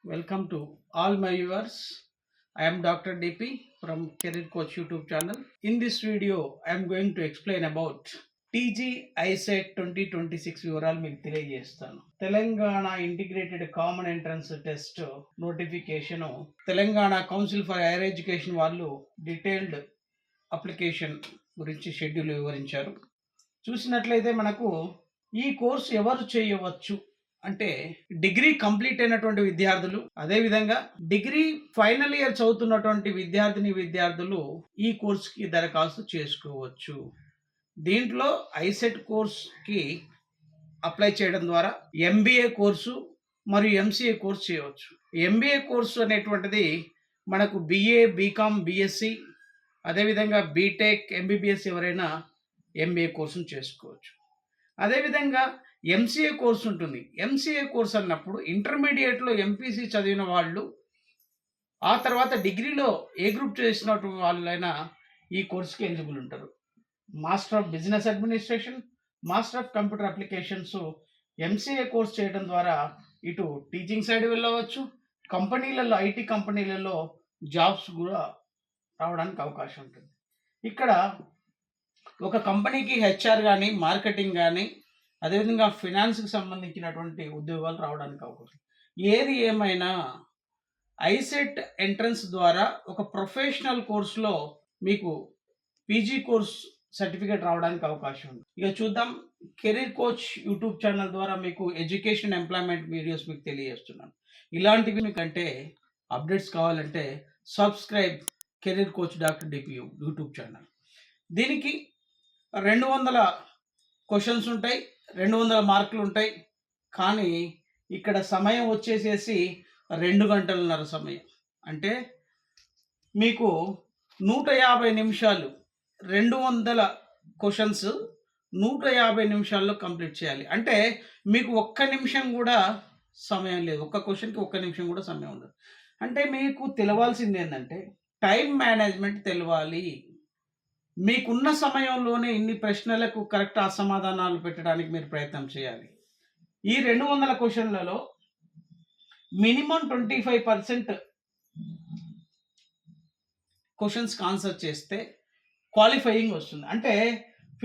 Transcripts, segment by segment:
Welcome to all my viewers. I am Dr. DP from Career Coach YouTube channel. In this video, I am going to explain about TG ISET 2026 వివరాలు మీకు తెలియజేస్తాను. Telangana integrated common entrance test notification Telangana council for higher education వాళ్ళు detailed application గురించి schedule వివరించారు. చూసినట్లయితే మనకు ఈ course ఎవరు చేయవచ్చు అంటే డిగ్రీ కంప్లీట్ అయినటువంటి విద్యార్థులు, అదేవిధంగా డిగ్రీ ఫైనల్ ఇయర్ చదువుతున్నటువంటి విద్యార్థులు ఈ కోర్సుకి దరఖాస్తు చేసుకోవచ్చు. దీంట్లో ఐసెట్ కోర్స్కి అప్లై చేయడం ద్వారా ఎంబీఏ కోర్సు మరియు ఎంసీఏ కోర్సు చేయవచ్చు. ఎంబీఏ కోర్సు అనేటువంటిది మనకు బిఏ, బీకామ్, బిఎస్సి, అదేవిధంగా బీటెక్, ఎంబీబీఎస్ ఎవరైనా ఎంబీఏ కోర్సును చేసుకోవచ్చు. అదేవిధంగా ఎంసీఏ కోర్సు ఉంటుంది. ఎంసీఏ కోర్స్ అన్నప్పుడు ఇంటర్మీడియట్లో ఎంపీసీ చదివిన వాళ్ళు, ఆ తర్వాత డిగ్రీలో ఏ గ్రూప్ చేసిన వాళ్ళైనా ఈ కోర్సుకి ఎలిజిబుల్ ఉంటారు. Master of business administration, master of computer applications MCA course చేయడం ద్వారా ఇటు టీచింగ్ సైడ్ వెళ్ళవచ్చు, కంపెనీలలో ఐటీ కంపెనీలలో జాబ్స్ కూడా రావడానికి అవకాశం ఉంటుంది. ఇక్కడ ఒక కంపెనీకి హెచ్ఆర్ కానీ, మార్కెటింగ్ కానీ, అదేవిధంగా ఫినాన్స్కి సంబంధించినటువంటి ఉద్యోగాలు రావడానికి అవకాశం. ఏది ఏమైనా ఐసెట్ ఎంట్రన్స్ ద్వారా ఒక ప్రొఫెషనల్ కోర్సులో మీకు పీజీ కోర్స్ సర్టిఫికేట్ రావడానికి అవకాశం ఉంది. ఇక చూద్దాం. కెరీర్ కోచ్ యూట్యూబ్ ఛానల్ ద్వారా మీకు ఎడ్యుకేషన్, ఎంప్లాయ్మెంట్ వీడియోస్ మీకు తెలియజేస్తున్నాను. ఇలాంటివి మీకంటే అప్డేట్స్ కావాలంటే subscribe career coach doctor DP YouTube channel. దీనికి 200 క్వశ్చన్స్ ఉంటాయి, 200 మార్కులు ఉంటాయి. కానీ ఇక్కడ సమయం వచ్చేసేసి 2 గంటలన్నర సమయం. అంటే మీకు 150 నిమిషాలు, 200 క్వశ్చన్స్ 150 నిమిషాల్లో కంప్లీట్ చేయాలి. అంటే మీకు ఒక్క నిమిషం కూడా సమయం లేదు. ఒక్క క్వశ్చన్కి ఒక్క నిమిషం కూడా సమయం ఉండదు. అంటే మీకు తెలవాల్సింది ఏంటంటే టైం మేనేజ్మెంట్ తెలవాలి. మీకున్న సమయంలోనే ఇన్ని ప్రశ్నలకు కరెక్ట్ సమాధానాలు పెట్టడానికి మీరు ప్రయత్నం చేయాలి. ఈ 200 క్వశ్చన్లలో మినిమం 25% క్వశ్చన్స్కి ఆన్సర్ చేస్తే క్వాలిఫైయింగ్ వస్తుంది. అంటే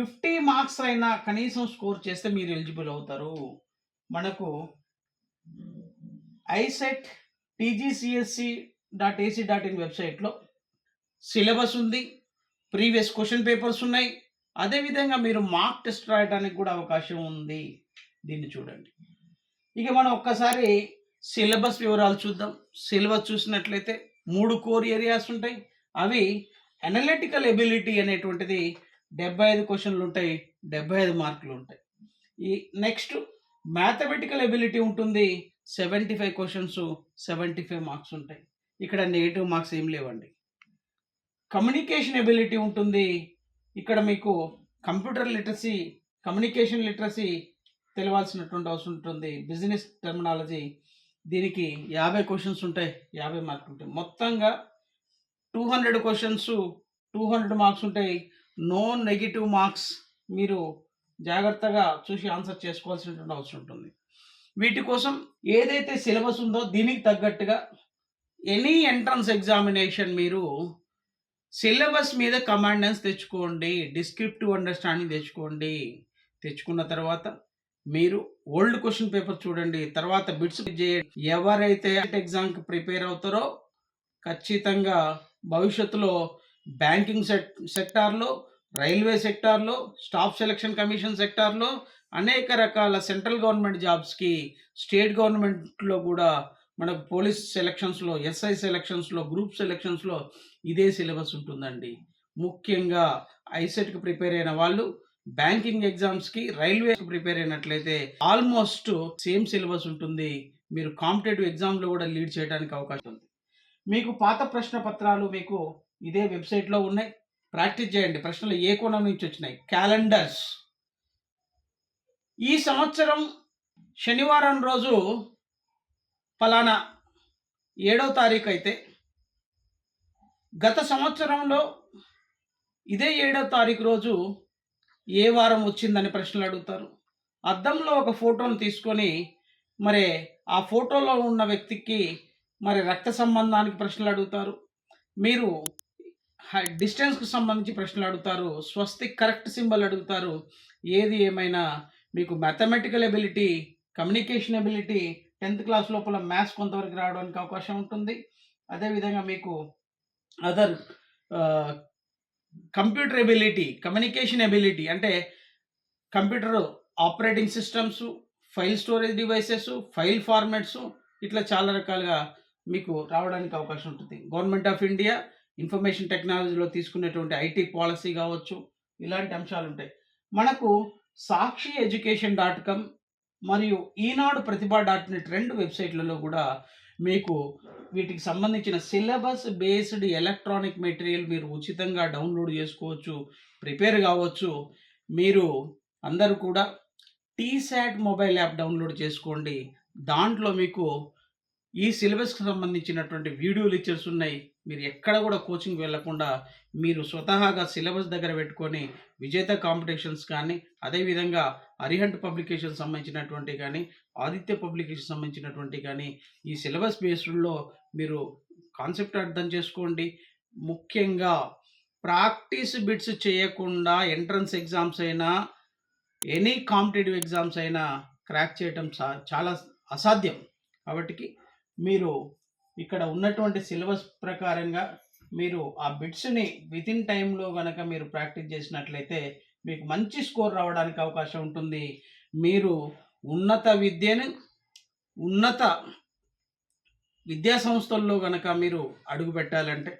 50 మార్క్స్ అయినా కనీసం స్కోర్ చేస్తే మీరు ఎలిజిబుల్ అవుతారు. మనకు ఐసెట్ tgcsc.ac.in వెబ్సైట్లో సిలబస్ ఉంది, ప్రీవియస్ క్వశ్చన్ పేపర్స్ ఉన్నాయి, అదేవిధంగా మీరు మార్క్ టెస్ట్ రాయడానికి కూడా అవకాశం ఉంది. దీన్ని చూడండి. ఇక మనం ఒక్కసారి సిలబస్ వివరాలు చూద్దాం. సిలబస్ చూసినట్లయితే 3 కోర్ ఏరియాస్ ఉంటాయి. అవి అనలిటికల్ ఎబిలిటీ అనేటువంటిది 75 క్వశ్చన్లు ఉంటాయి, 75 మార్కులు ఉంటాయి. ఈ నెక్స్ట్ మ్యాథమెటికల్ ఎబిలిటీ ఉంటుంది, 75 క్వశ్చన్స్, 75 మార్క్స్ ఉంటాయి. ఇక్కడ నెగిటివ్ మార్క్స్ ఏం లేవండి. కమ్యూనికేషన్ ఎబిలిటీ ఉంటుంది. ఇక్కడ మీకు కంప్యూటర్ లిటరసీ, కమ్యూనికేషన్ లిటరసీ తెలియాల్సినటువంటి అవసరం ఉంటుంది. బిజినెస్ టెర్మినాలజీ, దీనికి 50 క్వశ్చన్స్ ఉంటాయి, 50 మార్కులు ఉంటాయి. మొత్తంగా 200 క్వశ్చన్స్, 200 మార్క్స్ ఉంటాయి. No negative marks. మీరు జాగ్రత్తగా చూసి ఆన్సర్ చేసుకోవాల్సినటువంటి అవసరం ఉంటుంది. వీటి కోసం ఏదైతే సిలబస్ ఉందో దీనికి తగ్గట్టుగా ఎనీ ఎంట్రన్స్ ఎగ్జామినేషన్ మీరు సిలబస్ మీద కమాండెన్స్ తెచ్చుకోండి, డిస్క్రిప్టివ్ అండర్స్టాండింగ్ తెచ్చుకోండి. తెచ్చుకున్న తర్వాత మీరు ఓల్డ్ క్వశ్చన్ పేపర్ చూడండి, తర్వాత బిట్స్ చేయండి. ఎవరైతే ఎగ్జామ్కి ప్రిపేర్ అవుతారో ఖచ్చితంగా భవిష్యత్తులో బ్యాంకింగ్ సెక్టార్లో, రైల్వే సెక్టార్లో, స్టాఫ్ సెలక్షన్ కమిషన్ సెక్టార్లో, అనేక రకాల సెంట్రల్ గవర్నమెంట్ జాబ్స్కి, స్టేట్ గవర్నమెంట్లో కూడా, మనకు పోలీస్ సెలక్షన్స్లో, ఎస్ఐ సెలక్షన్స్లో, గ్రూప్ సెలక్షన్స్లో ఇదే సిలబస్ ఉంటుందండి. ముఖ్యంగా ఐసెట్కి ప్రిపేర్ అయిన వాళ్ళు బ్యాంకింగ్ ఎగ్జామ్స్కి, రైల్వేకి ప్రిపేర్ అయినట్లయితే ఆల్మోస్ట్ సేమ్ సిలబస్ ఉంటుంది. మీరు కాంపిటేటివ్ ఎగ్జామ్లో కూడా లీడ్ చేయడానికి అవకాశం ఉంది. మీకు పాత ప్రశ్న పత్రాలు మీకు ఇదే వెబ్సైట్లో ఉన్నాయి. ప్రాక్టీస్ చేయండి. ప్రశ్నలు ఏ కోణం నుంచి వచ్చినాయి. క్యాలెండర్స్ ఈ సంవత్సరం శనివారం రోజు ఫలానా 7వ తారీఖు అయితే గత సంవత్సరంలో ఇదే 7వ తారీఖు రోజు ఏ వారం వచ్చిందని ప్రశ్నలు అడుగుతారు. అద్దంలో ఒక ఫోటోను తీసుకొని మరి ఆ ఫోటోలో ఉన్న వ్యక్తికి మరి రక్త సంబంధానికి ప్రశ్నలు అడుగుతారు. మీరు డిస్టెన్స్‌కి సంబంధించి ప్రశ్నలు అడుగుతారు. స్వస్తిక్ కరెక్ట్ సింబల్ అడుగుతారు. ఏది ఏమైనా మీకు మ్యాథమెటికల్ ఎబిలిటీ, కమ్యూనికేషన్ ఎబిలిటీ 10థ్ క్లాస్ లోపల మ్యాథ్స్ కొంతవరకు రావడానికి అవకాశం ఉంటుంది. అదేవిధంగా మీకు అదర్ ఆహ్, కంప్యూటర్ ఎబిలిటీ, కమ్యూనికేషన్ ఎబిలిటీ అంటే computer operating systems, file storage devices, file formats ఇట్లా చాలా రకాలుగా మీకు రావడానికి అవకాశం ఉంటుంది. గవర్నమెంట్ ఆఫ్ ఇండియా ఇన్ఫర్మేషన్ టెక్నాలజీలో తీసుకునేటువంటి ఐటీ పాలసీ కావచ్చు, ఇలాంటి అంశాలుంటాయి. మనకు సాక్షి ఎడ్యుకేషన్ డాట్ కామ్ మరియు ఈనాడు ప్రతిభ డాట్ నెట్ 2 వెబ్‌సైట్‌లలో కూడా మీకు వీటికి సంబంధించిన సిలబస్ బేస్డ్ ఎలక్ట్రానిక్ మెటీరియల్ మీరు ఉచితంగా డౌన్‌లోడ్ చేసుకోవచ్చు, ప్రిపేర్ కావచ్చు. మీరు అందరూ కూడా టీశాట్ మొబైల్ యాప్ డౌన్‌లోడ్ చేసుకోండి. దాంట్లో మీకు ఈ సిలబస్‌కి సంబంధించినటువంటి వీడియో లెక్చర్స్ ఉన్నాయి. మీరు ఎక్కడ కూడా కోచింగ్‌కి వెళ్ళకుండా మీరు స్వతహాగా సిలబస్ దగ్గర పెట్టుకొని విజేత కాంపిటీషన్స్ కానీ, అదేవిధంగా అరిహంట్ పబ్లికేషన్స్ సంబంధించినటువంటివి కానీ, ఆదిత్య పబ్లికేషన్ సంబంధించినటువంటివి కానీ, ఈ సిలబస్ బేస్డ్‌లో మీరు కాన్సెప్ట్ అర్థం చేసుకోండి. ముఖ్యంగా ప్రాక్టీస్ బిట్స్ చేయకుండా ఎంట్రన్స్ ఎగ్జామ్స్ అయినా, ఎనీ కాంపిటీటివ్ ఎగ్జామ్స్ అయినా క్రాక్ చేయటం చాలా అసాధ్యం. కాబట్టికి మీరు ఇక్కడ ఉన్నటువంటి సిలబస్ ప్రకారంగా మీరు ఆ బిట్స్‌ని వితిన్ టైమ్‌లో గనక మీరు ప్రాక్టీస్ చేసినట్లయితే మీకు మంచి స్కోర్ రావడానికి అవకాశం ఉంటుంది. మీరు ఉన్నత విద్యను ఉన్నత విద్యా సంస్థల్లో గనక మీరు అడుగుపెట్టాలంటే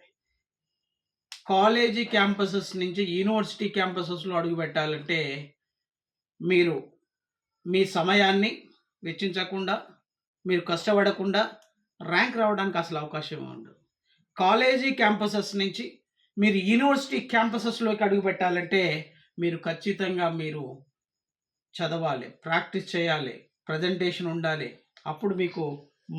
కాలేజీ క్యాంపసెస్ నుంచి యూనివర్సిటీ క్యాంపసెస్‌లో అడుగుపెట్టాలంటే మీరు మీ సమయాన్ని వెచ్చించకుండా, మీరు కష్టపడకుండా ర్యాంక్ రావడానికి అసలు అవకాశం ఉండదు. కాలేజీ క్యాంపసెస్ నుంచి మీరు యూనివర్సిటీ క్యాంపసెస్‌లోకి అడుగుపెట్టాలంటే మీరు ఖచ్చితంగా మీరు చదవాలి, ప్రాక్టీస్ చేయాలి, ప్రజెంటేషన్ ఉండాలి. అప్పుడు మీకు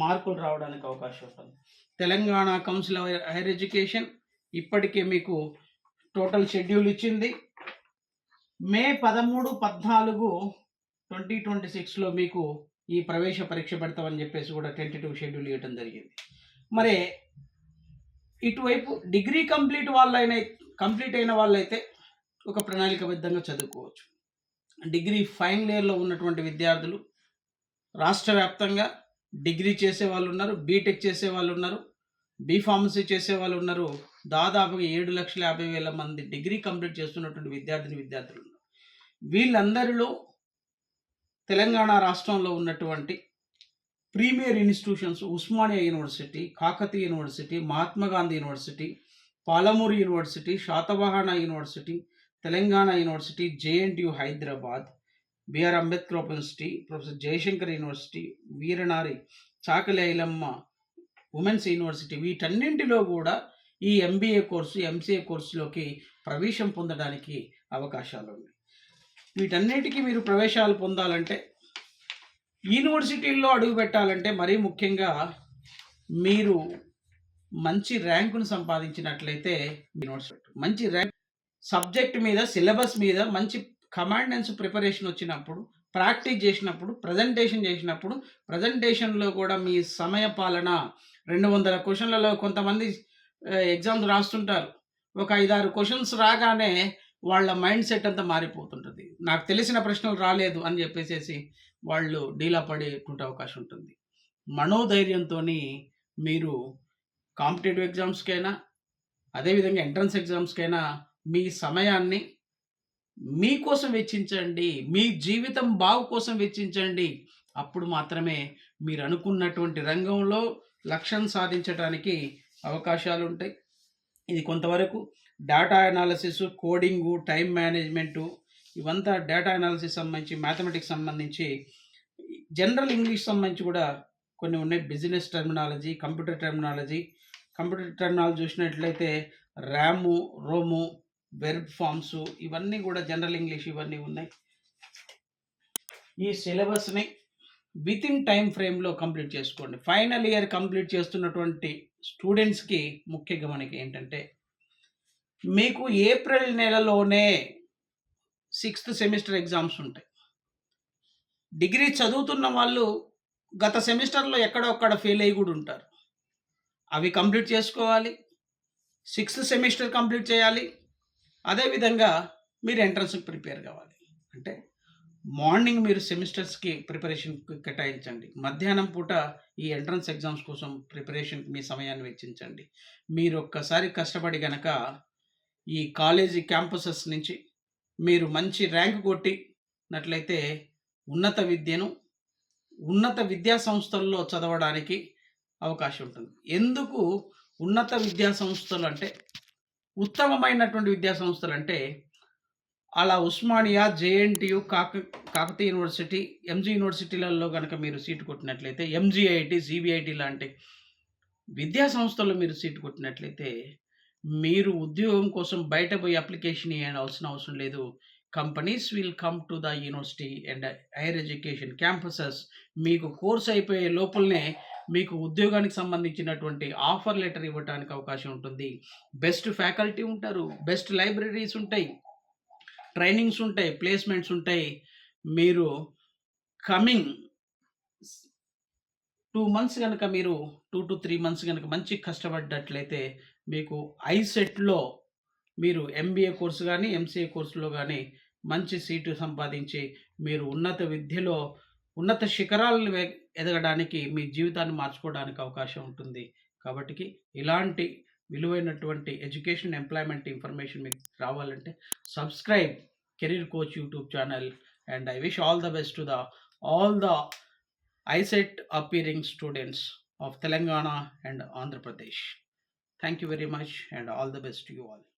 మార్కులు రావడానికి అవకాశం ఉంటుంది. Telangana council of higher education ఇప్పటికే మీకు టోటల్ షెడ్యూల్ ఇచ్చింది. మే 13, 14, 2026లో మీకు ఈ ప్రవేశ పరీక్ష పెడతామని చెప్పేసి కూడా టెంటేటివ్ షెడ్యూల్ ఇవ్వడం జరిగింది. మరి ఇటువైపు డిగ్రీ కంప్లీట్ అయిన వాళ్ళైతే ఒక ప్రణాళికాబద్ధంగా చదువుకోవచ్చు. డిగ్రీ ఫైనల్ ఇయర్‌లో ఉన్నటువంటి విద్యార్థులు రాష్ట్ర వ్యాప్తంగా డిగ్రీ చేసేవాళ్ళు ఉన్నారు, బీటెక్ చేసేవాళ్ళు ఉన్నారు, బీఫార్మసీ చేసేవాళ్ళు ఉన్నారు. దాదాపుగా 7,50,000 మంది డిగ్రీ కంప్లీట్ చేస్తున్నటువంటి విద్యార్థులు ఉన్నారు. వీళ్ళందరిలో తెలంగాణ రాష్ట్రంలో ఉన్నటువంటి premier institutions Osmania university, Kakatiya university, Mahatma Gandhi university, Palamuru university, Satavahana university, Telangana university, JNTU Hyderabad, B R Ambedkar open university, professor Jayashankar university, Veeranari Chakali Ailamma women's university వీటన్నింటిలో కూడా ఈ ఎంబీఏ కోర్సు, ఎంసీఏ కోర్సులోకి ప్రవేశం పొందడానికి అవకాశాలు ఉన్నాయి. వీటన్నిటికీ మీరు ప్రవేశాలు పొందాలంటే యూనివర్సిటీల్లో అడుగు పెట్టాలంటే మరీ ముఖ్యంగా మీరు మంచి ర్యాంకును సంపాదించినట్లయితే మంచి ర్యాంక్ సబ్జెక్ట్ మీద, సిలబస్ మీద మంచి కమాండెన్స్ ప్రిపరేషన్ వచ్చినప్పుడు, ప్రాక్టీస్ చేసినప్పుడు, ప్రజెంటేషన్లో కూడా మీ సమయ పాలన 200 క్వశ్చన్లలో కొంతమంది ఎగ్జామ్స్ రాస్తుంటారు. ఒక 5-6 క్వశ్చన్స్ రాగానే వాళ్ళ మైండ్ సెట్ అంతా మారిపోతుంటుంది. నాకు తెలిసిన ప్రశ్నలు రాలేదు అని చెప్పేసేసి వాళ్ళు డీలా పడేటువంటి అవకాశం ఉంటుంది. మనోధైర్యంతోని మీరు కాంపిటేటివ్ ఎగ్జామ్స్‌కైనా, అదేవిధంగా ఎంట్రన్స్ ఎగ్జామ్స్‌కైనా మీ సమయాన్ని మీకోసం వెచ్చించండి. మీ జీవితం బాగు కోసం వెచ్చించండి. అప్పుడు మాత్రమే మీరు అనుకున్నటువంటి రంగంలో లక్ష్యం సాధించడానికి అవకాశాలుంటాయి. ఇది కొంతవరకు data analysis, coding, time management ఇవంతా డేటా అనాలిసిస్ సంబంధించి, మ్యాథమెటిక్స్ సంబంధించి, జనరల్ ఇంగ్లీష్ సంబంధించి కూడా కొన్ని ఉన్నాయి. బిజినెస్ టెర్మినాలజీ, కంప్యూటర్ టెర్మినాలజీ చూసినట్లయితే ర్యాము, రోము, వెర్బ్ ఫార్మ్స్ ఇవన్నీ కూడా జనరల్ ఇంగ్లీష్ ఇవన్నీ ఉన్నాయి. ఈ సిలబస్‌ని వితిన్ టైమ్ ఫ్రేమ్‌లో కంప్లీట్ చేసుకోండి. ఫైనల్ ఇయర్ కంప్లీట్ చేస్తున్నటువంటి స్టూడెంట్స్‌కి ముఖ్య గమనిక ఏంటంటే మీకు ఏప్రిల్ నెలలోనే 6th సెమిస్టర్ ఎగ్జామ్స్ ఉంటాయి. డిగ్రీ చదువుతున్న వాళ్ళు గత సెమిస్టర్‌లో ఎక్కడో అక్కడ ఫెయిల్ అయ్యి కూడా ఉంటారు. అవి కంప్లీట్ చేసుకోవాలి. 6th సెమిస్టర్ కంప్లీట్ చేయాలి. అదేవిధంగా మీరు ఎంట్రన్స్‌కి ప్రిపేర్ కావాలి. అంటే మార్నింగ్ మీరు సెమిస్టర్స్‌కి ప్రిపరేషన్‌కి కేటాయించండి. మధ్యాహ్నం పూట ఈ ఎంట్రన్స్ ఎగ్జామ్స్ కోసం ప్రిపరేషన్‌కి మీ సమయాన్ని వెచ్చించండి. మీరు ఒక్కసారి కష్టపడి గనక ఈ కాలేజీ క్యాంపసెస్ నుంచి మీరు మంచి ర్యాంక్ కొట్టినట్లయితే ఉన్నత విద్యా సంస్థల్లో చదవడానికి అవకాశం ఉంటుంది. ఎందుకు ఉన్నత విద్యా సంస్థలు అంటే, ఉత్తమమైనటువంటి విద్యా సంస్థలు అంటే, అలా Osmania, JNTU, Kakatiya university, MG యూనివర్సిటీలలో గనక మీరు సీట్ కొట్టినట్లయితే, ఎంజీఐటీ, సీబీఐటీ లాంటి విద్యా సంస్థల్లో మీరు సీట్ కొట్టినట్లయితే, మీరు ఉద్యోగం కోసం బయట పోయి అప్లికేషన్ ఇయ్యాల్సిన అవసరం లేదు. Companies will come to the university and higher education campuses మీకు కోర్స్ అయిపోయే లోపలనే మీకు ఉద్యోగానికి సంబంధించినటువంటి ఆఫర్ లెటర్ ఇవ్వడానికి అవకాశం ఉంటుంది. బెస్ట్ ఫ్యాకల్టీ ఉంటారు. బెస్ట్ లైబ్రరీస్ ఉంటాయి. ట్రైనింగ్స్ ఉంటాయి. ప్లేస్‌మెంట్స్ ఉంటాయి. మీరు కమింగ్ 2 మంత్స్ గనక మీరు 2-3 మంత్స్ గనక మంచిగా కష్టపడ్డట్లయితే మీకు ఐసెట్‌లో మీరు ఎంబీఏ కోర్స్ గాని, ఎంసీఏ కోర్స్‌లో గాని మంచి సీటు సంపాదించి మీరు ఉన్నత శిఖరాలను ఎదగడానికి మీ జీవితాన్ని మార్చుకోవడానికి అవకాశం ఉంటుంది. కాబట్టికి ఇలాంటి విలువైనటువంటి ఎడ్యుకేషన్, ఎంప్లాయ్‌మెంట్ ఇన్ఫర్మేషన్ మీకు రావాలంటే subscribe career coach YouTube channel and I wish all the best to all the ISET appearing students of Telangana and Andhra Pradesh. Thank you very much and all the best to you all.